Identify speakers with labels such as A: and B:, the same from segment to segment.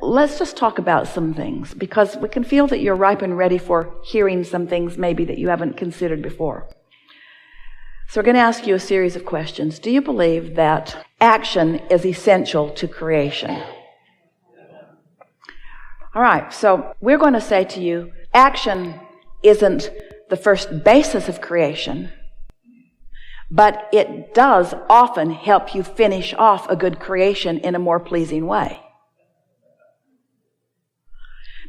A: let's just talk about some things, because we can feel that you're ripe and ready for hearing some things maybe that you haven't considered before. So we're going to ask you a series of questions. Do you believe that action is essential to creation? All right, so we're going to say to you, action isn't the first basis of creation, but it does often help you finish off a good creation in a more pleasing way.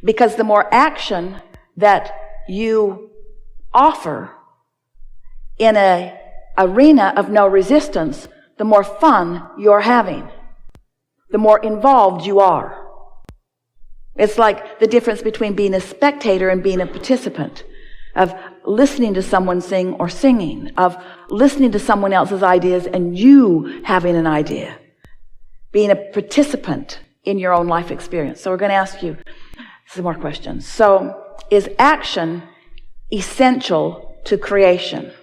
A: Because the more action that you offer in an arena of no resistance, the more fun you're having, the more involved you are. It's like the difference between being a spectator and being a participant, of listening to someone sing or singing, of listening to someone else's ideas and you having an idea, being a participant in your own life experience. So we're going to ask you some more questions. So, is action essential to creation?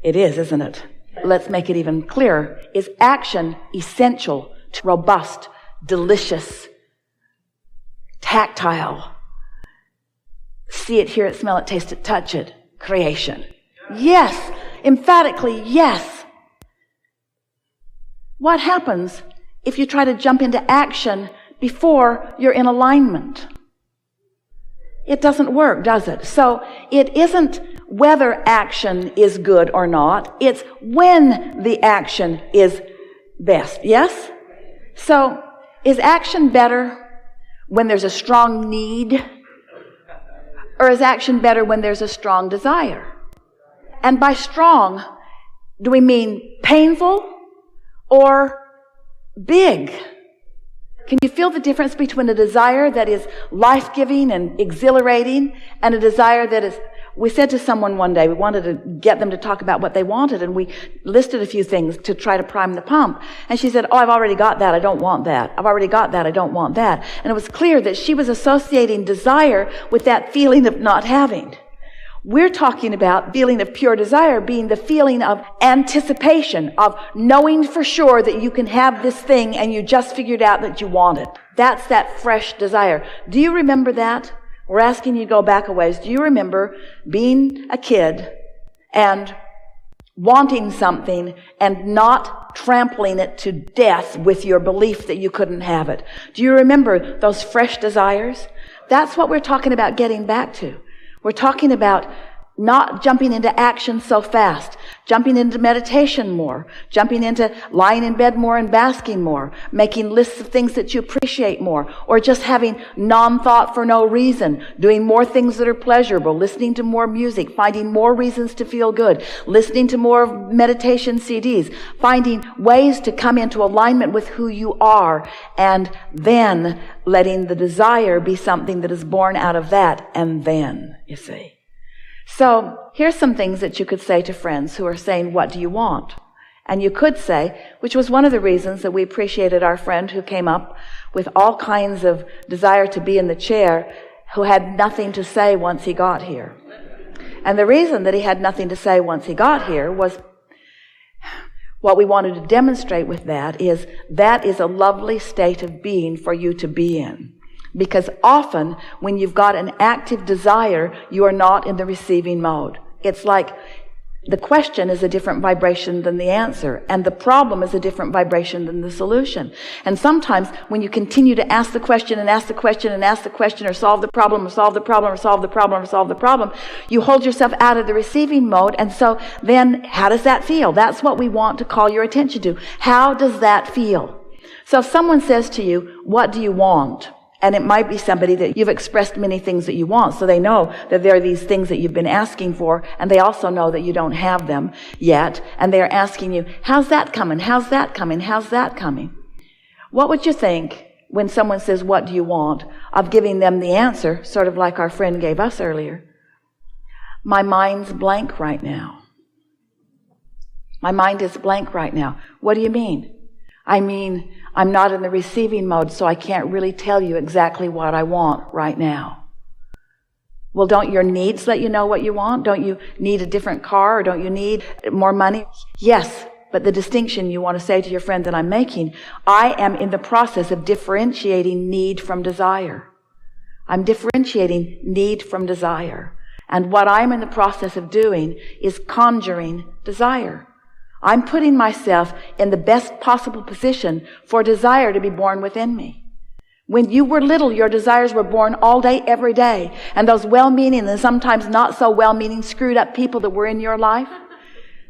A: It is, isn't it? Let's make it even clearer. Is action essential to robust, delicious, tactile, see it, hear it, smell it, taste it, touch it, creation? Yes. Emphatically, yes. What happens if you try to jump into action before you're in alignment? It doesn't work, does it? So it isn't whether action is good or not. It's when the action is best. Yes? So is action better when there's a strong need? Or is action better when there's a strong desire? And by strong, do we mean painful or big? Can you feel the difference between a desire that is life-giving and exhilarating and a desire that is... We said to someone one day, we wanted to get them to talk about what they wanted, and we listed a few things to try to prime the pump. And she said, I've already got that, I don't want that. I've already got that, I don't want that. And it was clear that she was associating desire with that feeling of not having. We're talking about feeling of pure desire being the feeling of anticipation, of knowing for sure that you can have this thing and you just figured out that you want it. That's that fresh desire. Do you remember that? We're asking you to go back a ways. Do you remember being a kid and wanting something and not trampling it to death with your belief that you couldn't have it? Do you remember those fresh desires? That's what we're talking about getting back to. We're talking about not jumping into action so fast, jumping into meditation more, jumping into lying in bed more and basking more, making lists of things that you appreciate more, or just having non-thought for no reason, doing more things that are pleasurable, listening to more music, finding more reasons to feel good, listening to more meditation CDs, finding ways to come into alignment with who you are, and then letting the desire be something that is born out of that, and then, you see. So here's some things that you could say to friends who are saying, what do you want? And you could say, which was one of the reasons that we appreciated our friend who came up with all kinds of desire to be in the chair, who had nothing to say once he got here. And the reason that he had nothing to say once he got here was what we wanted to demonstrate with that is a lovely state of being for you to be in. Because often, when you've got an active desire, you are not in the receiving mode. It's like the question is a different vibration than the answer, and the problem is a different vibration than the solution. And sometimes, when you continue to ask the question and ask the question and ask the question, or solve the problem, or solve the problem, or solve the problem, or solve the problem, you hold yourself out of the receiving mode. And so then, how does that feel? That's what we want to call your attention to. How does that feel? So if someone says to you, what do you want? And it might be somebody that you've expressed many things that you want, so they know that there are these things that you've been asking for, and they also know that you don't have them yet, and they're asking you, how's that coming? How's that coming? How's that coming? What would you think when someone says, what do you want, of giving them the answer, sort of like our friend gave us earlier? My mind's blank right now. My mind is blank right now. What do you mean? I mean, I'm not in the receiving mode, so I can't really tell you exactly what I want right now. Well, don't your needs let you know what you want? Don't you need a different car, or don't you need more money? Yes, But the distinction you want to say to your friend that I'm making, I am in the process of differentiating need from desire. I'm differentiating need from desire. And what I'm in the process of doing is conjuring desire. I'm putting myself in the best possible position for desire to be born within me. When you were little, your desires were born all day, every day. And those well-meaning and sometimes not so well-meaning, screwed up people that were in your life,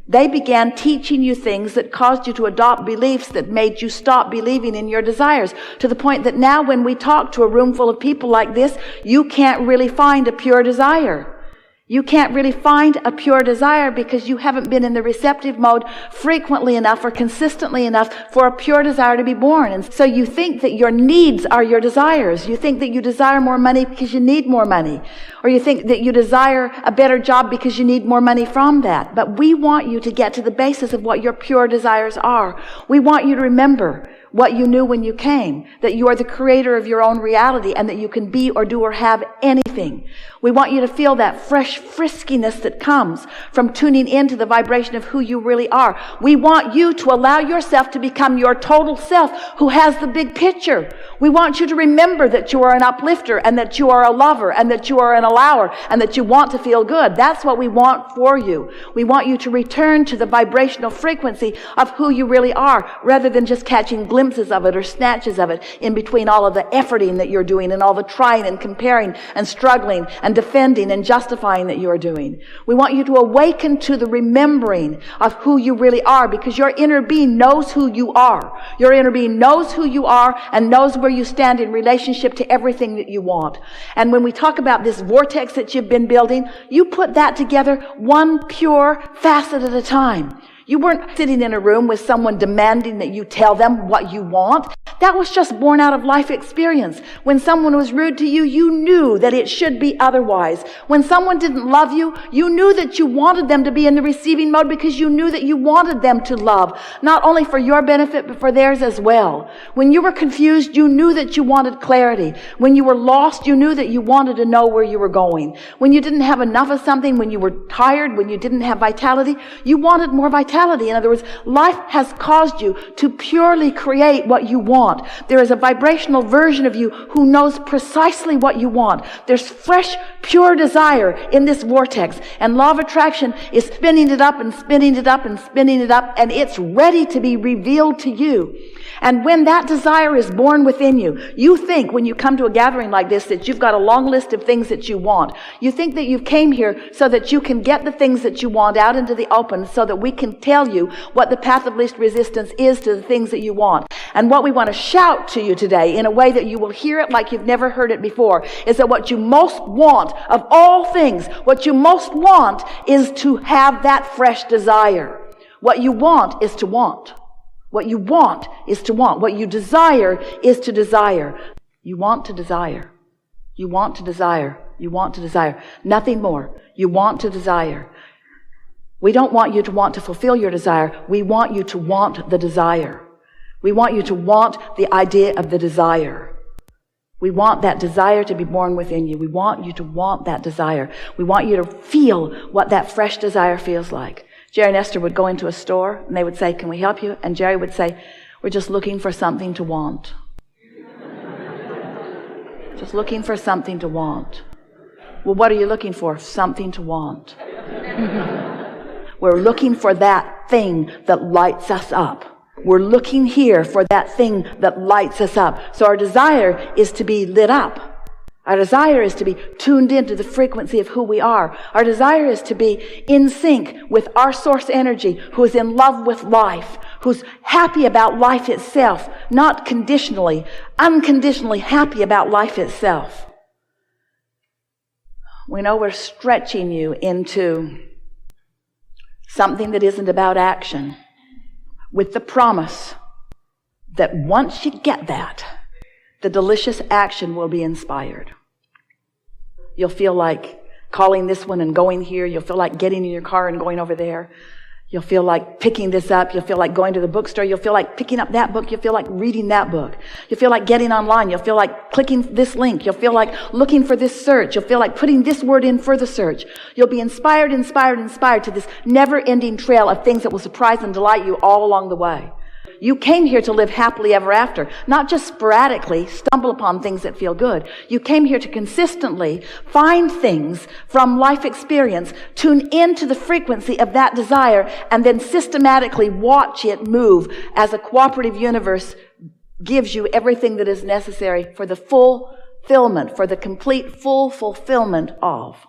A: they began teaching you things that caused you to adopt beliefs that made you stop believing in your desires, to the point that now when we talk to a room full of people like this, you can't really find a pure desire. You can't really find a pure desire because you haven't been in the receptive mode frequently enough or consistently enough for a pure desire to be born. And so you think that your needs are your desires. You think that you desire more money because you need more money. Or you think that you desire a better job because you need more money from that. But we want you to get to the basis of what your pure desires are. We want you to remember what you knew when you came, that you are the creator of your own reality and that you can be or do or have anything. We want you to feel that fresh friskiness that comes from tuning into the vibration of who you really are. We want you to allow yourself to become your total self who has the big picture. We want you to remember that you are an uplifter and that you are a lover and that you are an allower and that you want to feel good. That's what we want for you. We want you to return to the vibrational frequency of who you really are, rather than just catching glimpses of it or snatches of it in between all of the efforting that you're doing and all the trying and comparing and struggling and defending and justifying that you're doing. We want you to awaken to the remembering of who you really are, because your inner being knows who you are. Your inner being knows who you are and knows where you stand in relationship to everything that you want. And when we talk about this vortex that you've been building, you put that together one pure facet at a time. You weren't sitting in a room with someone demanding that you tell them what you want. That was just born out of life experience. When someone was rude to you, you knew that it should be otherwise. When someone didn't love you, you knew that you wanted them to be in the receiving mode because you knew that you wanted them to love, not only for your benefit, but for theirs as well. When you were confused, you knew that you wanted clarity. When you were lost, you knew that you wanted to know where you were going. When you didn't have enough of something, when you were tired, when you didn't have vitality, you wanted more vitality. In other words, life has caused you to purely create what you want. There is a vibrational version of you who knows precisely what you want. There's fresh, pure desire in this vortex. And law of attraction is spinning it up and spinning it up and spinning it up, and it's ready to be revealed to you. And when that desire is born within you, you think when you come to a gathering like this that you've got a long list of things that you want. You think that you came here so that you can get the things that you want out into the open, so that we can tell you what the path of least resistance is to the things that you want. And what we want to shout to you today, in a way that you will hear it like you've never heard it before, is that what you most want of all things, what you most want is to have that fresh desire. What you want is to want. What you want is to want. What you desire is to desire. You want to desire. You want to desire. You want to desire. Nothing more. You want to desire. We don't want you to want to fulfill your desire. We want you to want the desire. We want you to want the idea of the desire. We want that desire to be born within you. We want you to want that desire. We want you to feel what that fresh desire feels like. Jerry and Esther would go into a store and they would say, "Can we help you?" And Jerry would say, "We're just looking for something to want." Just looking for something to want. Well, what are you looking for? Something to want. We're looking for that thing that lights us up. We're looking here for that thing that lights us up. So our desire is to be lit up. Our desire is to be tuned into the frequency of who we are. Our desire is to be in sync with our source energy, who is in love with life, who's happy about life itself, not conditionally, unconditionally happy about life itself. We know we're stretching you into something that isn't about action, with the promise that once you get that, the delicious action will be inspired. You'll feel like calling this one and going here. You'll feel like getting in your car and going over there. You'll feel like picking this up. You'll feel like going to the bookstore. You'll feel like picking up that book. You'll feel like reading that book. You'll feel like getting online. You'll feel like clicking this link. You'll feel like looking for this search. You'll feel like putting this word in for the search. You'll be inspired to this never-ending trail of things that will surprise and delight you all along the way. You came here to live happily ever after, not just sporadically stumble upon things that feel good. You came here to consistently find things from life experience, tune into the frequency of that desire, and then systematically watch it move as a cooperative universe gives you everything that is necessary for the fulfillment, for the complete full fulfillment of.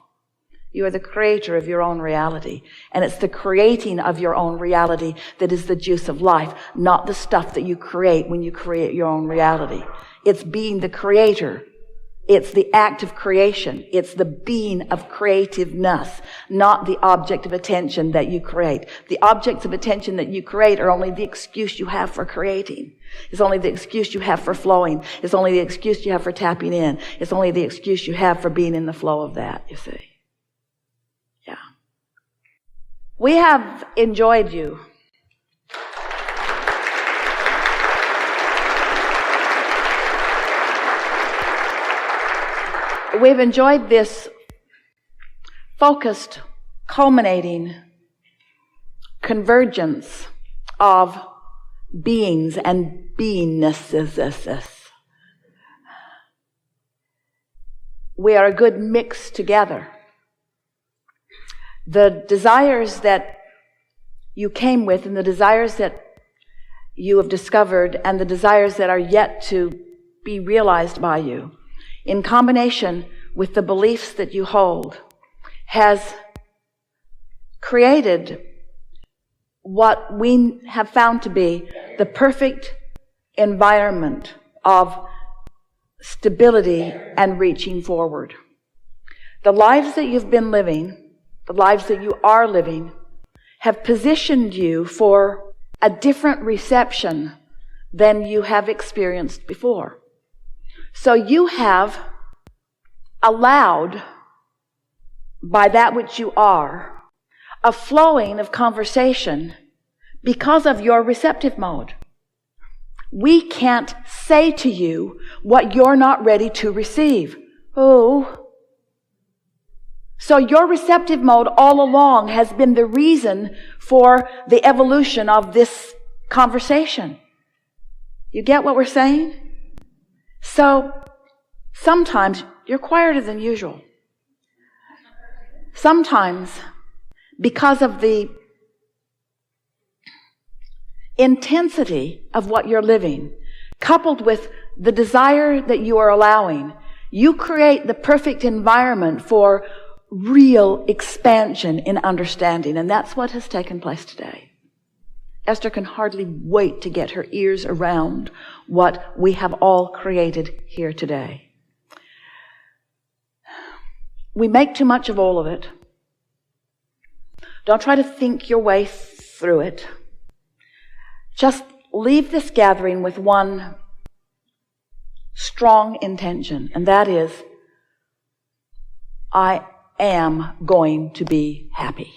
A: You are the creator of your own reality. And it's the creating of your own reality that is the juice of life, not the stuff that you create when you create your own reality. It's being the creator. It's the act of creation. It's the being of creativeness, not the object of attention that you create. The objects of attention that you create are only the excuse you have for creating. It's only the excuse you have for flowing. It's only the excuse you have for tapping in. It's only the excuse you have for being in the flow of that, you see. We have enjoyed you. We've enjoyed this focused, culminating convergence of beings and beingnesses. We are a good mix together. The desires that you came with and the desires that you have discovered and the desires that are yet to be realized by you, in combination with the beliefs that you hold, has created what we have found to be the perfect environment of stability and reaching forward. The lives that you've been living, the lives that you are living, have positioned you for a different reception than you have experienced before. So you have allowed, by that which you are, a flowing of conversation because of your receptive mode. We can't say to you what you're not ready to receive. So your receptive mode all along has been the reason for the evolution of this conversation. You get what we're saying? So sometimes you're quieter than usual. Sometimes, because of the intensity of what you're living, coupled with the desire that you are allowing, you create the perfect environment for real expansion in understanding. And that's what has taken place today. Esther can hardly wait to get her ears around what we have all created here today. We make too much of all of it. Don't try to think your way through it. Just leave this gathering with one strong intention, and that is, I am going to be happy.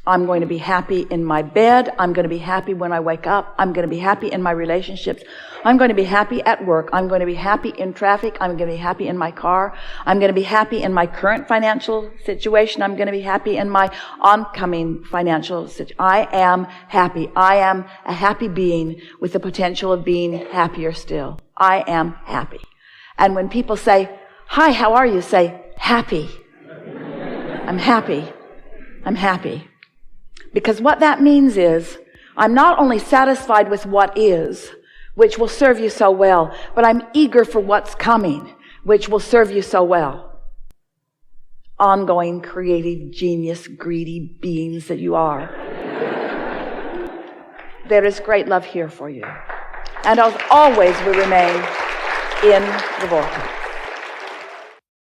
A: I'm going to be happy in my bed. I'm going to be happy when I wake up. I'm going to be happy in my relationships. I'm going to be happy at work. I'm going to be happy in traffic. I'm going to be happy in my car. I'm going to be happy in my current financial situation. I'm going to be happy in my oncoming financial situation. I am happy. I am a happy being with the potential of being happier still. I am happy. And when people say, "Hi, how are you?" say, "Happy." I'm happy. I'm happy. Because what that means is, I'm not only satisfied with what is, which will serve you so well, but I'm eager for what's coming, which will serve you so well. Ongoing, creative, genius, greedy beings that you are. There is great love here for you. And as always, we remain in the vortex.